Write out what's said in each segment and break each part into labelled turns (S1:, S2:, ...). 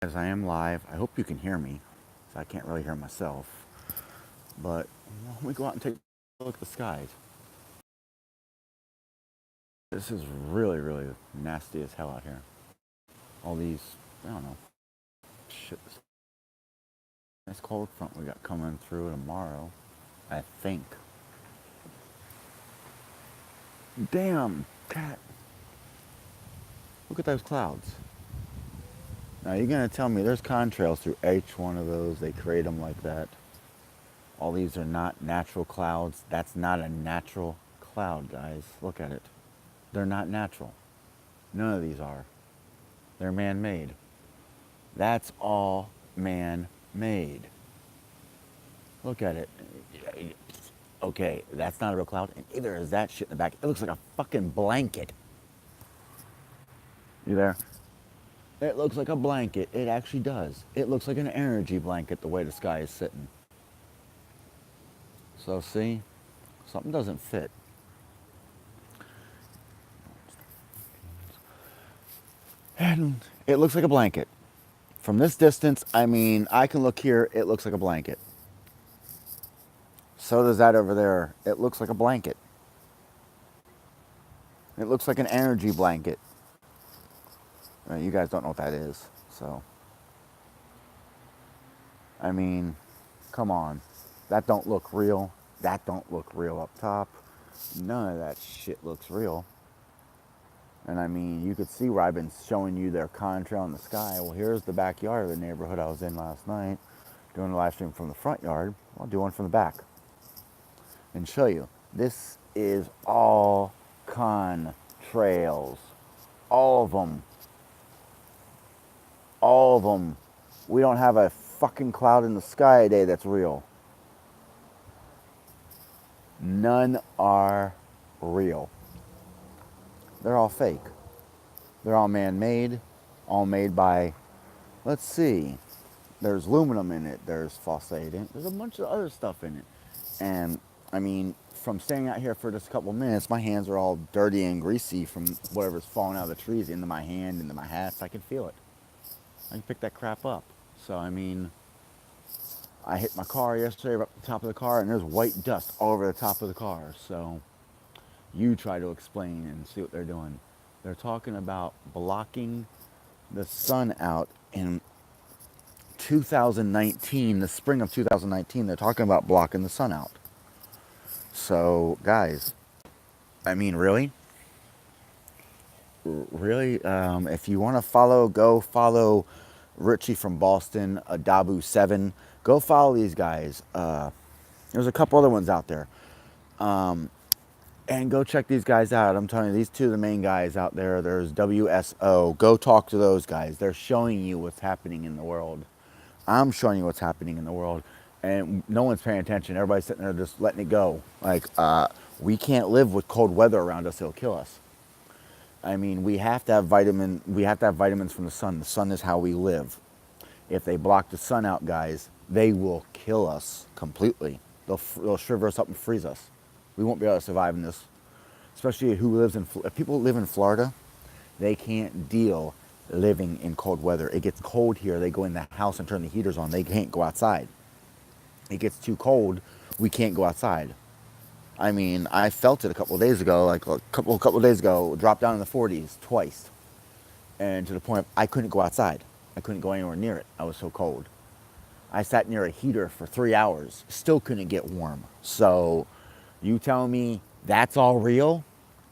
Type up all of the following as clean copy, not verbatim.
S1: As I am live, I hope you can hear me. So I can't really hear myself. But let me go out and take a look at the skies. This is really, really nasty as hell out here. All these, I don't know, shit. Nice cold front we got coming through tomorrow, I think. Damn, cat. Look at those clouds. Now you're gonna tell me there's contrails through each one of those. They create them like that. All these are not natural clouds. That's not a natural cloud, guys. Look at it. They're not natural. None of these are. They're man-made. That's all man-made. Look at it. Okay, that's not a real cloud, and either is that shit in the back. It looks like a fucking blanket. You there? It looks like a blanket. It actually does. It looks like an energy blanket the way the sky is sitting. So see, something doesn't fit. And it looks like a blanket. From this distance, I mean, I can look here, it looks like a blanket. So does that over there. It looks like a blanket. It looks like an energy blanket. You guys don't know what that is, so. I mean, come on. That don't look real. That don't look real up top. None of that shit looks real. And I mean, you could see where I've been showing you their contrail in the sky. Well, here's the backyard of the neighborhood I was in last night, doing a live stream from the front yard. I'll do one from the back and show you. This is all contrails. All of them. All of them. We don't have a fucking cloud in the sky a day that's real. None are real. They're all fake. They're all man-made, all made by, let's see, there's aluminum in it, there's phosphate in it, there's a bunch of other stuff in it. And I mean, from staying out here for just a couple minutes, my hands are all dirty and greasy from whatever's falling out of the trees into my hand, into my hats. I can feel it. I can pick that crap up. So I mean, I hit my car yesterday up the top of the car, and there's white dust all over the top of the car. So you try to explain and see what they're doing. They're talking about blocking the sun out in 2019, the spring of 2019. They're talking about blocking the sun out. So, guys, I mean, really? Really? If you want to follow, go follow Richie from Boston, Adabu7. Go follow these guys. There's a couple other ones out there. And go check these guys out. I'm telling you, these two are the main guys out there. There's WSO. Go talk to those guys. They're showing you what's happening in the world. I'm showing you what's happening in the world. And no one's paying attention. Everybody's sitting there just letting it go. Like, we can't live with cold weather around us. It'll kill us. I mean, we have to have vitamins from the sun. The sun is how we live. If they block the sun out, guys, they will kill us completely. They'll shrivel us up and freeze us. We won't be able to survive in this. Especially if people live in Florida, they can't deal living in cold weather. It gets cold here. They go in the house and turn the heaters on. They can't go outside. It gets too cold. We can't go outside. I mean, I felt it a couple of days ago, like a couple of days ago, dropped down in the 40s twice. And to the point I couldn't go outside. I couldn't go anywhere near it. I was so cold. I sat near a heater for 3 hours. Still couldn't get warm. So you tell me that's all real,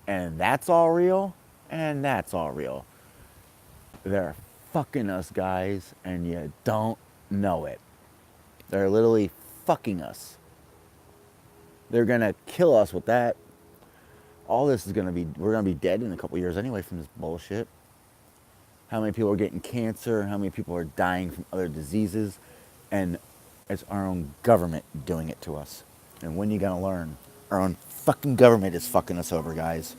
S1: and that's all real, and that's all real. They're fucking us, guys, and you don't know it. They're literally fucking us. They're gonna kill us with that. All this is we're gonna be dead in a couple years anyway from this bullshit. How many people are getting cancer? How many people are dying from other diseases? And it's our own government doing it to us. And when are you gonna learn? Our own fucking government is fucking us over, guys.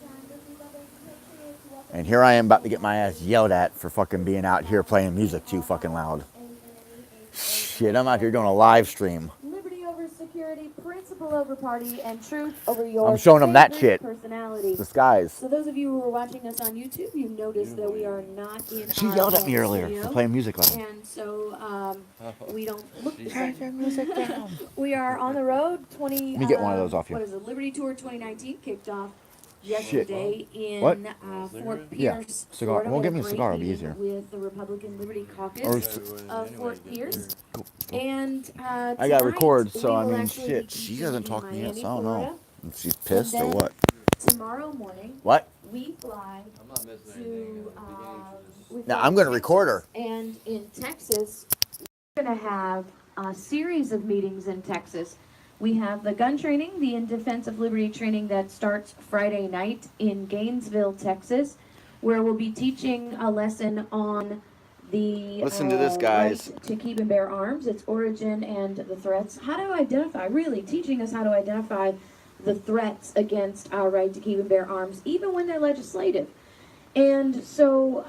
S1: And here I am about to get my ass yelled at for fucking being out here playing music too fucking loud. Shit, I'm out here doing a live stream.
S2: security, principle over party, and truth over your
S1: I'm showing them that
S2: favorite
S1: shit.
S2: personality.
S1: The skies.
S2: So those of you who are watching us on YouTube, you notice that we are not in
S1: She
S2: our
S1: yelled at me
S2: own
S1: earlier
S2: studio,
S1: for playing music loud.
S2: and so we don't look the
S1: Turn your
S2: same.
S1: music down.
S2: We are on the road.
S1: Let me get one of those off you.
S2: What is it? Liberty Tour 2019 kicked off
S1: Shit.
S2: yesterday
S1: What?
S2: in Fort
S1: Yeah,
S2: Pierce,
S1: cigar.
S2: Florida.
S1: Well,
S2: We
S1: give
S2: had
S1: me
S2: a
S1: a
S2: great
S1: cigar, it'll be
S2: meeting
S1: easier.
S2: with the Republican Liberty
S1: Or
S2: Caucus of Fort Pierce. And
S1: I got
S2: tonight
S1: record, so
S2: we
S1: I
S2: will
S1: mean,
S2: actually
S1: shit.
S2: be
S1: She
S2: teaching
S1: hasn't
S2: in
S1: talked to me yet,
S2: Miami,
S1: so I don't
S2: Florida.
S1: know if she's pissed or
S2: And
S1: what.
S2: Tomorrow morning,
S1: What?
S2: we fly to
S1: Now I'm gonna record her.
S2: And in Texas, we're going to have a series of meetings in Texas. We have the gun training, the In Defense of Liberty training that starts Friday night in Gainesville, Texas, where we'll be teaching a lesson on the
S1: Listen to this, guys.
S2: right to keep and bear arms, its origin and the threats. How to identify, really teaching us how to identify the threats against our right to keep and bear arms, even when they're legislative. And so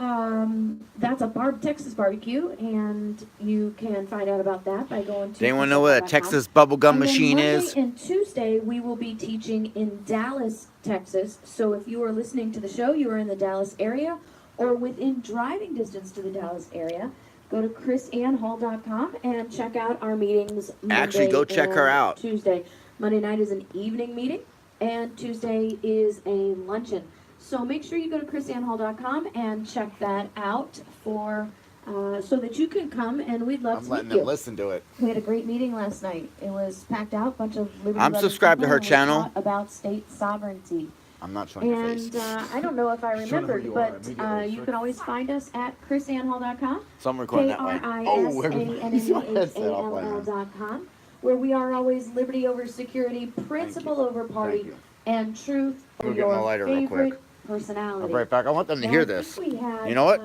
S2: that's a Texas barbecue, and you can find out about that by going to.
S1: Does anyone know what a Texas bubblegum machine is?
S2: And Tuesday we will be teaching in Dallas, Texas. So if you are listening to the show, you are in the Dallas area, or within driving distance to the Dallas area, go to chrisannhall.com and check out our meetings.
S1: Actually, go check her out.
S2: Tuesday, Monday night is an evening meeting, and Tuesday is a luncheon. So make sure you go to chrisannhall.com and check that out for so that you can come, and we'd love
S1: I'm
S2: to
S1: letting
S2: meet you.
S1: them listen to it.
S2: We had a great meeting last night. It was packed out, bunch of Liberty
S1: I'm
S2: loving
S1: subscribed to
S2: people,
S1: her
S2: and we
S1: channel.
S2: taught about state sovereignty.
S1: I'm not showing your face.
S2: And I don't know if I
S1: Show them who
S2: remembered,
S1: you are
S2: but
S1: immediately.
S2: you can always find us at chrisannhall.com.
S1: So I'm recording that way. Oh, everybody's my headset off by now.
S2: KRISANNHALL.com, where we are always liberty over security, principle over party,
S1: Thank you.
S2: and truth
S1: Go
S2: for
S1: get my
S2: your
S1: lighter real
S2: favorite
S1: quick.
S2: personality.
S1: I'll be right back. I want them to
S2: Now,
S1: hear
S2: I think
S1: this.
S2: we had,
S1: You know what?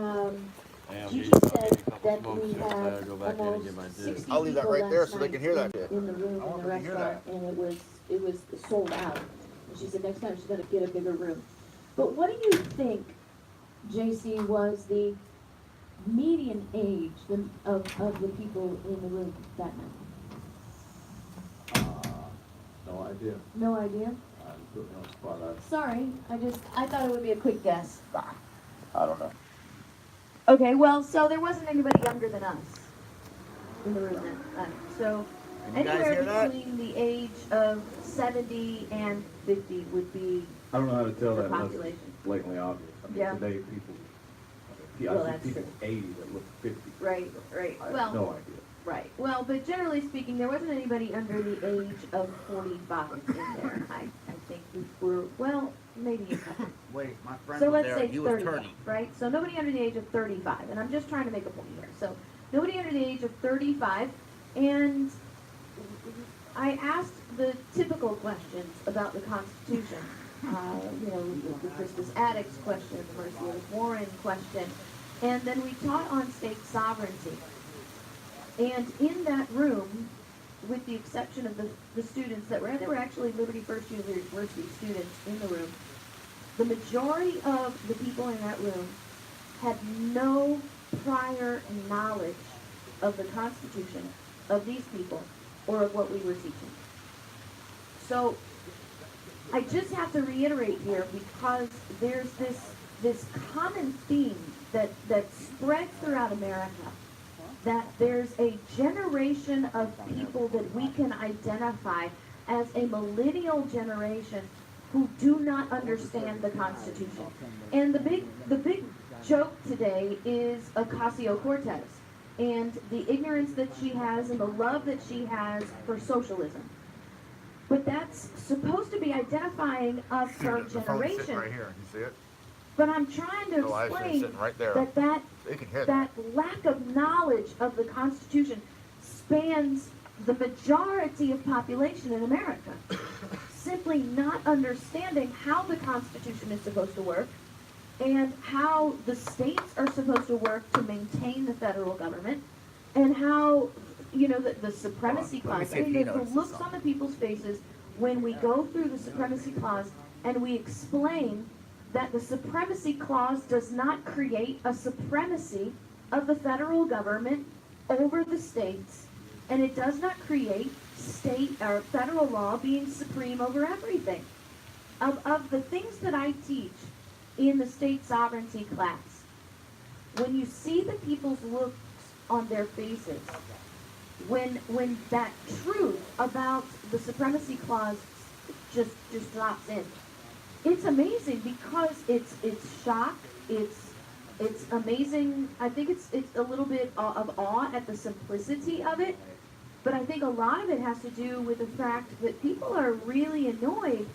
S2: Gigi said that we had almost 60
S1: I'll leave that
S2: people
S1: right there
S2: last
S1: so they can
S2: night
S1: hear that shit.
S2: in the room in the restaurant, and it was sold out. And she said next time she's going to get a bigger room. But what do you think, JC, was the median age of the people in the room that night?
S3: No idea.
S2: No idea?
S3: Put me on the spot.
S2: Sorry, I thought it would be a quick guess.
S1: I don't know.
S2: Okay, well, so there wasn't anybody younger than us in the room that night. So
S1: Can you guys
S2: anywhere
S1: hear that?
S2: between the age of 70 and 50 would be
S3: I don't know how to tell
S2: the
S3: that unless
S2: population.
S3: it's blatantly obvious. I mean,
S2: Yeah.
S3: today people,
S2: Well,
S3: I
S2: that's
S3: see people
S2: true.
S3: 80 that look 50.
S2: Right, right.
S3: I have
S2: Well,
S3: no idea.
S2: right. Well, but generally speaking, there wasn't anybody under the age of 45 in there. I think we were, well, maybe a couple.
S1: Wait, my friend
S2: So
S1: was
S2: let's
S1: there.
S2: say
S1: He was
S2: 35,
S1: turning.
S2: right? So nobody under the age of 35, and I'm just trying to make a point here. So nobody under the age of 35, and I asked the typical questions about the Constitution. The Crispus Attucks question, the Mercy Warren question, and then we taught on state sovereignty. And in that room, with the exception of the students that were there were actually Liberty First University students in the room. The majority of the people in that room had no prior knowledge of the Constitution, of these people, or of what we were teaching. So I just have to reiterate here, because there's this common theme that spreads throughout America, that there's a generation of people that we can identify as a millennial generation who do not understand the Constitution. And the big joke today is Ocasio-Cortez and the ignorance that she has and the love that she has for socialism. But that's supposed to be identifying of her generation.
S1: right here. You see it?
S2: But I'm trying to
S1: Oh, I see it
S2: explain
S1: sitting right there.
S2: that
S1: You can hear
S2: that lack of knowledge of the Constitution spans the majority of population in America. Simply not understanding how the Constitution is supposed to work and how the states are supposed to work to maintain the federal government, and how, the supremacy
S1: Let me
S2: clause.
S1: see if he
S2: The
S1: notices
S2: looks
S1: something.
S2: on the people's faces when we go through the supremacy clause and we explain that the supremacy clause does not create a supremacy of the federal government over the states, and it does not create state or federal law being supreme over everything. Of the things that I teach in the state sovereignty class, when you see the people's looks on their faces, when that truth about the supremacy clause just drops in, it's amazing because it's shock, it's amazing. I think it's a little bit of awe at the simplicity of it, but I think a lot of it has to do with the fact that people are really annoyed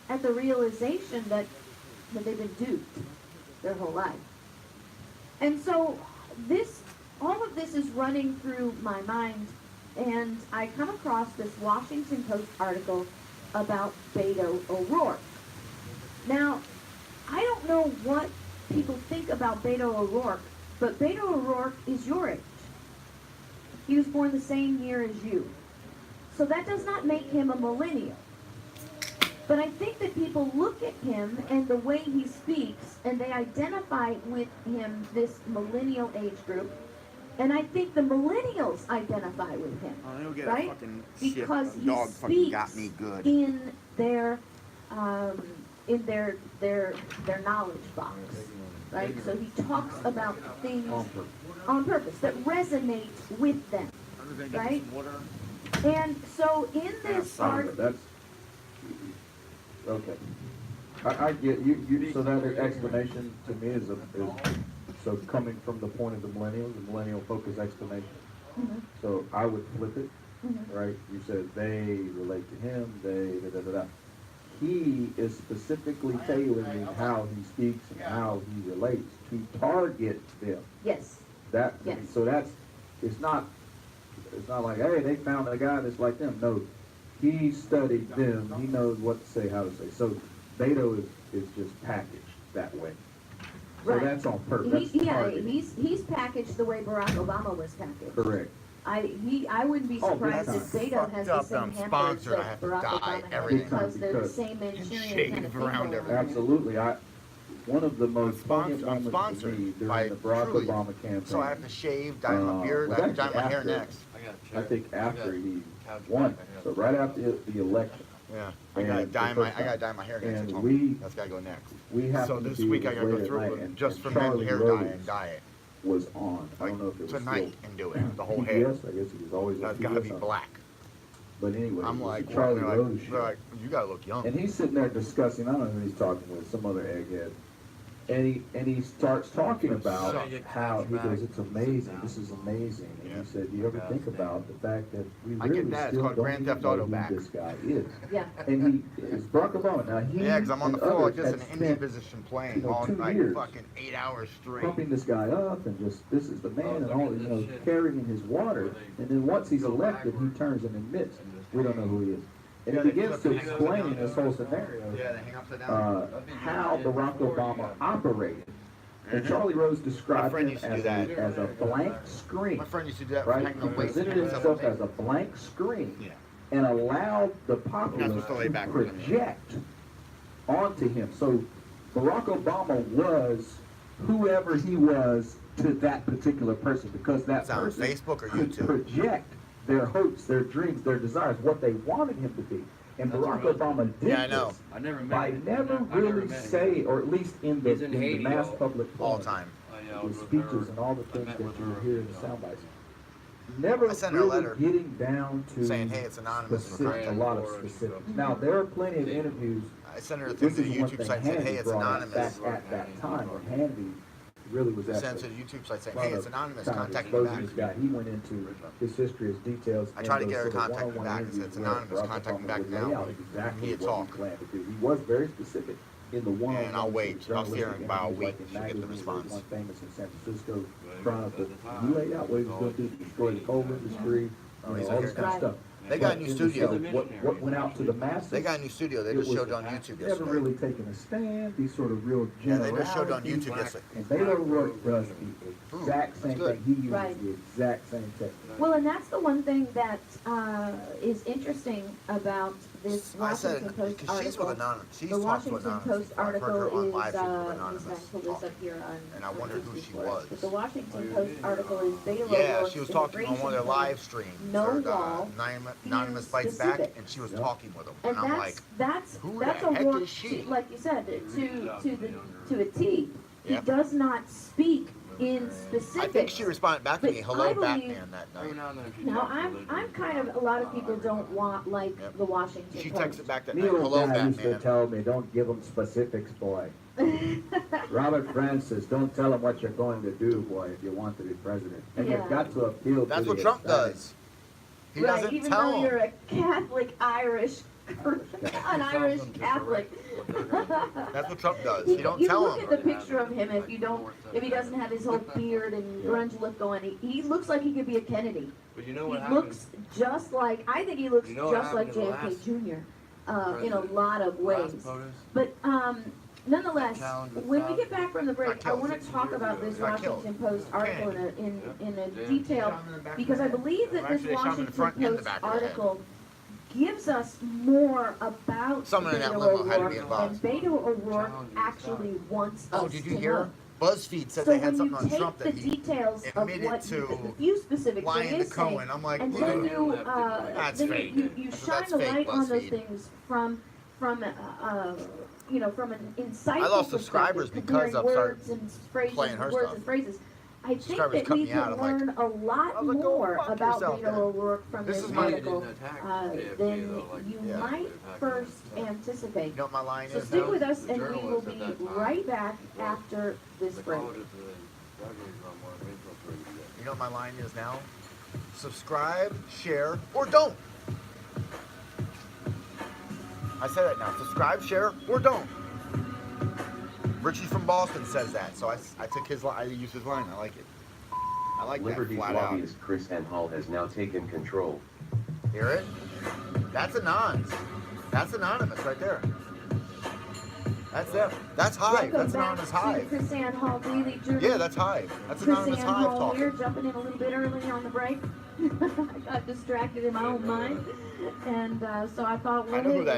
S2: at the realization that they've been duped their whole life. And so all of this is running through my mind, and I come across this Washington Post article about Beto O'Rourke. Now, I don't know what people think about Beto O'Rourke, but Beto O'Rourke is your age. He was born the same year as you. So that does not make him a millennial. But I think that people look at him and the way he speaks, and they identify with him, this millennial age group, and I think the millennials identify with him, right? Because he speaks in their knowledge box, right? So he talks about things on purpose that resonate with them, right? And so in this article,
S3: okay. I get you. So that explanation to me is so coming from the point of the millennial focus explanation.
S2: Mhm.
S3: So I would flip it,
S2: Mhm.
S3: right? You said they relate to him. They. He is specifically tailoring how he speaks and how he relates to target them.
S2: yes,
S3: That
S2: Yes.
S3: so that's it's not like, hey, they found a guy that's like them. No, he studied them. He knows what to say, how to say. So Beto is just packaged that way. So
S2: Right.
S3: that's on purpose. That's targeting.
S2: he's packaged the way Barack Obama was packaged.
S3: Correct.
S2: I wouldn't be
S3: Oh,
S2: surprised
S3: big
S2: if
S3: time.
S2: Beto has the
S1: Fucked
S2: same
S1: up,
S2: hampers
S1: sponsored. I
S2: that
S1: have to
S2: Barack
S1: dye
S2: Obama has
S1: everything.
S2: because they're the
S3: Because-
S2: same Manchurian
S1: shave
S2: kind of
S1: around
S2: people.
S1: everything.
S3: Absolutely. One of the most poignant
S1: I'm
S3: moments for
S1: sponsored
S3: me
S1: by
S3: during the Barack
S1: Trulieve.
S3: Obama campaign.
S1: So I have to shave, dye my beard,
S3: was
S1: I have to dye
S3: actually
S1: my hair
S3: after-
S1: next.
S3: I think after he won. So right after the election.
S1: Yeah, I
S3: And
S1: gotta
S3: the
S1: dye
S3: first
S1: my hair next.
S3: and
S1: They told
S3: we-
S1: me that's gotta go next.
S3: We happened
S1: So
S3: to
S1: this
S3: be
S1: week I
S3: late
S1: gotta go
S3: at
S1: through
S3: night,
S1: it
S3: and
S1: just for
S3: Charlie
S1: men hair dye
S3: Rose
S1: and dye it.
S3: was on. I don't know if it was
S1: Tonight
S3: still
S1: and do it, the whole
S3: PBS,
S1: hair.
S3: I guess he was always on
S1: That's gotta be
S3: PBS.
S1: black.
S3: But anyway,
S1: I'm
S3: it was
S1: like,
S3: the
S1: what?
S3: Charlie
S1: They're
S3: Rose
S1: like,
S3: show.
S1: they're like, you gotta look young.
S3: And he's sitting there discussing, I don't know who he's talking with, some other egghead. And he starts talking about how, he goes, it's amazing, this is amazing. And
S1: Yeah.
S3: he said, do you ever think about the fact that we
S1: I get
S3: really
S1: that. It's
S3: still
S1: called
S3: don't
S1: Grand
S3: even
S1: Theft
S3: know
S1: Auto
S3: who
S1: back.
S3: this guy is?
S2: Yeah.
S3: And it's Barack Obama. Now he
S1: Yeah, because I'm on the
S3: and
S1: floor like
S3: others
S1: this in
S3: had
S1: an Indian
S3: spent
S1: position playing all
S3: 2
S1: night,
S3: years
S1: fucking 8 hours straight.
S3: pumping this guy up and just, this is the man and all, carrying his water. And then once he's elected, he turns and admits, we don't know who he is. And
S1: Yeah,
S3: he
S1: they
S3: begins to
S1: flip it.
S3: explain this whole scenario,
S1: Yeah, they hang upside down.
S3: how Barack Obama operated. And Charlie Rose described
S1: My friend
S3: him
S1: used to do
S3: as
S1: that.
S3: as a blank screen,
S1: My friend used to do that,
S3: right?
S1: hanging
S3: He
S1: on weights.
S3: presented
S1: hanging
S3: himself
S1: upside
S3: as a blank screen
S1: Yeah.
S3: and allowed the
S1: You're not
S3: populace
S1: supposed to lay
S3: to
S1: backwards.
S3: project onto him. So Barack Obama was whoever he was to that particular person, because that
S1: Is that on
S3: person
S1: Facebook or
S3: could
S1: YouTube?
S3: project their hopes, their dreams, their desires, what they wanted him to be. And
S4: That's
S3: Barack
S4: right.
S3: Obama did
S1: Yeah, I know.
S3: this
S4: I never met
S3: by
S4: him.
S3: never
S4: I never
S3: really
S4: met him.
S3: say, or at least in the,
S4: He's in
S3: in the
S4: Haiti,
S3: mass
S4: though.
S3: public
S1: all
S3: forum,
S1: time.
S4: I
S3: with
S4: was with
S3: speeches
S4: her.
S3: and all the
S4: I
S3: things
S4: met
S3: that
S4: with
S3: you
S4: her,
S3: hear in the
S4: so-
S3: sound bites. Never
S1: I sent her a
S3: really
S1: letter
S3: getting down to
S1: saying, hey, it's anonymous for
S3: specific, a
S1: contact.
S3: lot of specifics. Now, there are plenty of interviews.
S1: I sent her a thing
S3: This
S1: to the
S3: is one
S1: YouTube
S3: thing
S1: site saying, hey,
S3: Hannity
S1: it's
S3: brought up
S1: anonymous.
S3: back at that time when Hannity really was
S1: I
S3: at
S1: sent it
S3: the
S1: to the YouTube site saying,
S3: front
S1: hey, it's
S3: of
S1: anonymous,
S3: kind of
S1: contact me
S3: exposing
S1: back.
S3: this guy. He went into his history, his details.
S1: I tried to
S3: and
S1: get her
S3: those
S1: to
S3: sort of
S1: contact me
S3: one-on-one
S1: back and said,
S3: interviews
S1: it's
S3: where
S1: anonymous,
S3: Barack
S1: contact me
S3: Obama
S1: back
S3: would lay
S1: now.
S3: out exactly
S1: Need to
S3: what
S1: talk.
S3: he planned to do. He was very specific in the one-on-one.
S1: And I'll wait.
S3: sort of
S1: I'll see her in
S3: journalistic
S1: about a
S3: interviews,
S1: week.
S3: like in
S1: She'll get the
S3: magazines. There was
S1: response.
S3: one famous in San Francisco Chronicle. He laid out what he was going to do to destroy the coal industry,
S1: Oh,
S3: you
S1: he's
S3: know, all
S1: here
S3: this kind of
S2: now.
S3: stuff.
S1: They got a
S3: But
S1: new
S3: in the
S1: studio.
S3: sense of what went out to the masses.
S1: They got a new studio. They
S3: It
S1: just
S3: was
S1: showed on YouTube
S3: never
S1: yesterday.
S3: really taken a stand. These sort of real
S1: Yeah, they just showed on
S3: generalities.
S1: YouTube yesterday.
S3: And Beto O'Rourke does the exact same
S1: that's good.
S3: thing. He uses
S2: Right.
S3: the exact same technique.
S2: Well, and that's the one thing that is interesting about this
S1: I said,
S2: Washington Post
S1: because she's with
S2: article.
S1: Anonymous. She's
S2: The
S1: talked to
S2: Washington
S1: Anonymous.
S2: Post
S1: I've heard her
S2: article
S1: on
S2: is,
S1: live stream with
S2: he's
S1: Anonymous.
S2: going to pull this up here on.
S1: And I wondered who she
S2: for us.
S1: was.
S2: But the Washington Post article is Beto
S1: Yeah,
S2: O'Rourke's
S1: she was talking on one of their
S2: immigration
S1: live streams.
S2: No
S1: or,
S2: wall.
S1: Anonymous
S2: being
S1: Bites Back,
S2: specific.
S1: and she was
S3: Yep.
S1: talking with him.
S2: And
S1: I'm like,
S2: that's
S1: who
S2: that's
S1: the
S2: a
S1: heck
S2: work
S1: is she?
S2: like you said to a T. He
S1: Yep.
S2: does not speak in specifics.
S1: I think she responded back to
S2: But
S1: me, hello
S2: I believe-
S1: Batman, that
S4: Every
S1: night.
S4: now and then if you
S2: Now
S4: talk to
S2: I'm
S4: religion,
S2: kind of a lot of people don't want like
S1: Yep.
S2: the Washington
S1: She
S2: Post.
S1: texted back that
S3: Me
S1: night,
S3: old
S1: hello
S3: dad used to
S1: Batman.
S3: tell me, don't give them specifics, boy. Robert Francis, don't tell them what you're going to do, boy, if you want to be president. And
S2: Yeah.
S3: you've got to appeal to
S1: That's
S3: the
S1: what Trump
S3: ecstatic.
S1: does. He
S2: right,
S1: doesn't
S2: even
S1: tell
S2: though you're
S1: them.
S2: a Catholic Irish, an Irish Catholic.
S1: That's what Trump does. He don't
S2: You
S1: tell
S2: look
S1: them.
S2: at the picture of him if he doesn't have his whole beard and grunge look going. He looks like he could be a Kennedy.
S4: but you know
S2: He
S4: what happened?
S2: looks just like I think he looks
S4: You know what
S2: just like
S4: happened in the
S2: JFK
S4: last
S2: Jr. In a lot of
S4: Last
S2: ways.
S4: POTUS,
S2: But nonetheless,
S4: Challenge with
S2: when we
S4: God.
S2: get back from the break,
S1: Got
S2: I
S1: killed
S2: want to
S4: 60
S2: talk
S4: years
S2: about
S4: ago.
S2: this
S1: Got killed.
S2: Washington Post article in a
S4: Yeah.
S2: detail
S1: Shot him in the back of
S2: because
S1: the
S2: I
S1: head.
S2: believe that
S1: Well,
S2: this
S1: actually, they shot him in the
S2: Washington
S1: front and the
S2: Post
S1: back of the head.
S2: article gives us more about
S1: Someone in that
S2: Beto
S1: limo had to be
S2: O'Rourke,
S1: involved.
S2: and Beto O'Rourke
S4: Challenge with
S2: actually
S4: God.
S2: wants
S1: Oh,
S2: us
S1: did
S2: to
S1: you hear?
S2: know.
S1: BuzzFeed said
S2: So
S1: they had
S2: when
S1: something
S2: you
S1: on
S2: take
S1: Trump
S2: the
S1: that he
S2: details of
S1: admitted
S2: what
S1: to
S2: the few specifics that
S1: lying
S2: he
S1: to
S2: is saying,
S1: Cohen. I'm like,
S2: and
S1: ugh.
S2: then you
S1: That's
S2: then
S1: fake.
S2: you
S1: I said,
S2: shine
S1: that's
S2: the
S1: fake,
S2: light on those
S1: BuzzFeed.
S2: things from from an insightful
S1: I lost subscribers
S2: perspective,
S1: because
S2: comparing
S1: I've started
S2: words and phrases,
S1: playing her
S2: words
S1: stuff.
S2: and phrases. I think
S1: Subscribers
S2: that
S1: cut
S2: we
S1: me out.
S2: can
S1: I'm like,
S2: learn a lot
S1: I was like, go
S2: more
S1: fuck
S2: about
S1: yourself
S2: Beto
S1: then.
S2: O'Rourke from
S1: This
S2: this
S1: is my-
S2: article
S4: They didn't attack JFK
S2: than
S4: though, like
S2: you
S1: Yeah.
S2: might
S4: they attacked
S2: first
S4: him.
S2: anticipate.
S1: You know what my line
S2: So
S1: is
S2: stick
S1: now?
S2: with us,
S4: The
S2: and we will
S4: journalists
S2: be
S4: at that time
S2: right back
S4: were-
S2: after this
S4: The
S2: break.
S4: colleges and graduates are more infiltrated yet.
S1: You know what my line is now? Subscribe, share, or don't. I say that now. Subscribe, share, or don't. Richie from Boston says that, so I took his line. I use his line. I like it. I like
S5: Liberty's
S1: that flat out.
S5: lobbyist Chris N. Hall has now taken control.
S1: Hear it? That's Anons. That's Anonymous right there. That's them. That's Hive.
S2: Welcome
S1: That's
S2: back
S1: Anonymous
S2: to
S1: Hive.
S2: Chris Ann Hall Daily Journey.
S1: Yeah, that's Hive. That's
S2: Chris
S1: Anonymous
S2: Ann
S1: Hive
S2: Hall here,
S1: talking.
S2: jumping in a little bit early on the break. I got distracted in my own mind, and so I thought,
S1: I
S2: what
S1: know who that